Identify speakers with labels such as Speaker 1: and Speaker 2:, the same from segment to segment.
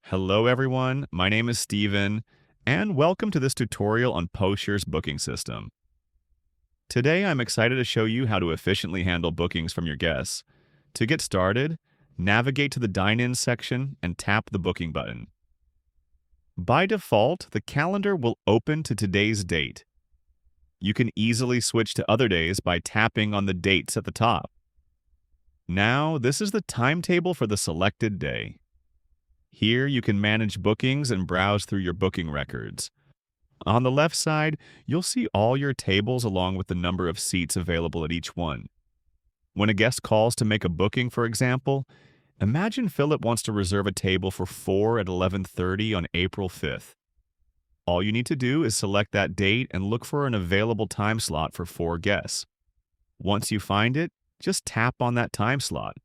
Speaker 1: Hello everyone, my name is Steven, and welcome to this tutorial on Poshier's booking system. Today I'm excited to show you how to efficiently handle bookings from your guests. To get started, navigate to the Dine-In section and tap the booking button. By default, the calendar will open to today's date. You can easily switch to other days by tapping on the dates at the top. Now, this is the timetable for the selected day. Here, you can manage bookings and browse through your booking records. On the left side, you'll see all your tables along with the number of seats available at each one. When a guest calls to make a booking, for example, imagine Philip wants to reserve a table for 4 at 11:30 on April 5th. All you need to do is select that date and look for an available time slot for 4 guests. Once you find it, just tap on that time slot.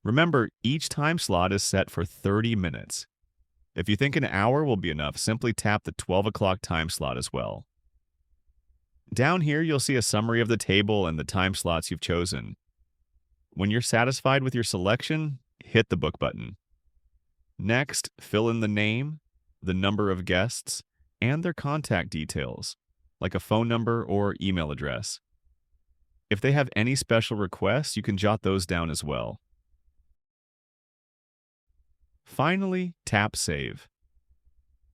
Speaker 1: Remember, each time slot is set for 30 minutes. If you think an hour will be enough, simply tap the 12 o'clock time slot as well. Down here, you'll see a summary of the table and the time slots you've chosen. When you're satisfied with your selection, hit the book button. Next, fill in the name, the number of guests, and their contact details, like a phone number or email address. If they have any special requests, you can jot those down as well. Finally, tap Save.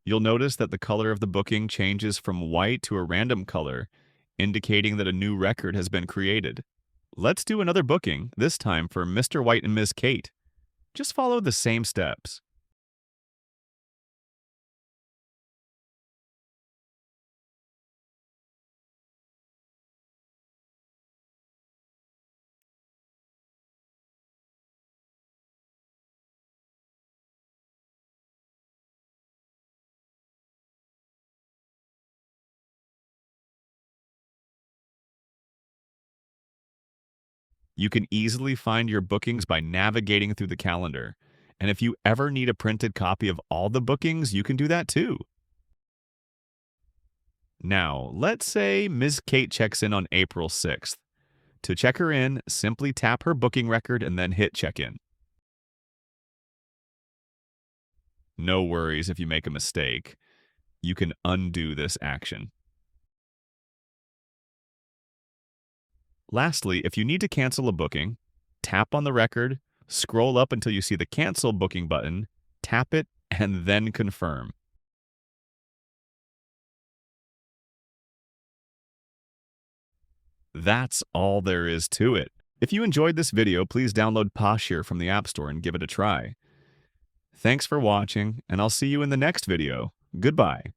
Speaker 1: You'll notice that the color of the booking changes from white to a random color, indicating that a new record has been created. Let's do another booking, this time for Mr. White and Ms. Kate. Just follow the same steps. You can easily find your bookings by navigating through the calendar. And if you ever need a printed copy of all the bookings, you can do that too. Now, let's say Ms. Kate checks in on April 6th. To check her in, simply tap her booking record and then hit check-in. No worries if you make a mistake. You can undo this action. Lastly, if you need to cancel a booking, tap on the record, scroll up until you see the Cancel Booking button, tap it, and then confirm. That's all there is to it. If you enjoyed this video, please download Poshier from the App Store and give it a try. Thanks for watching, and I'll see you in the next video. Goodbye.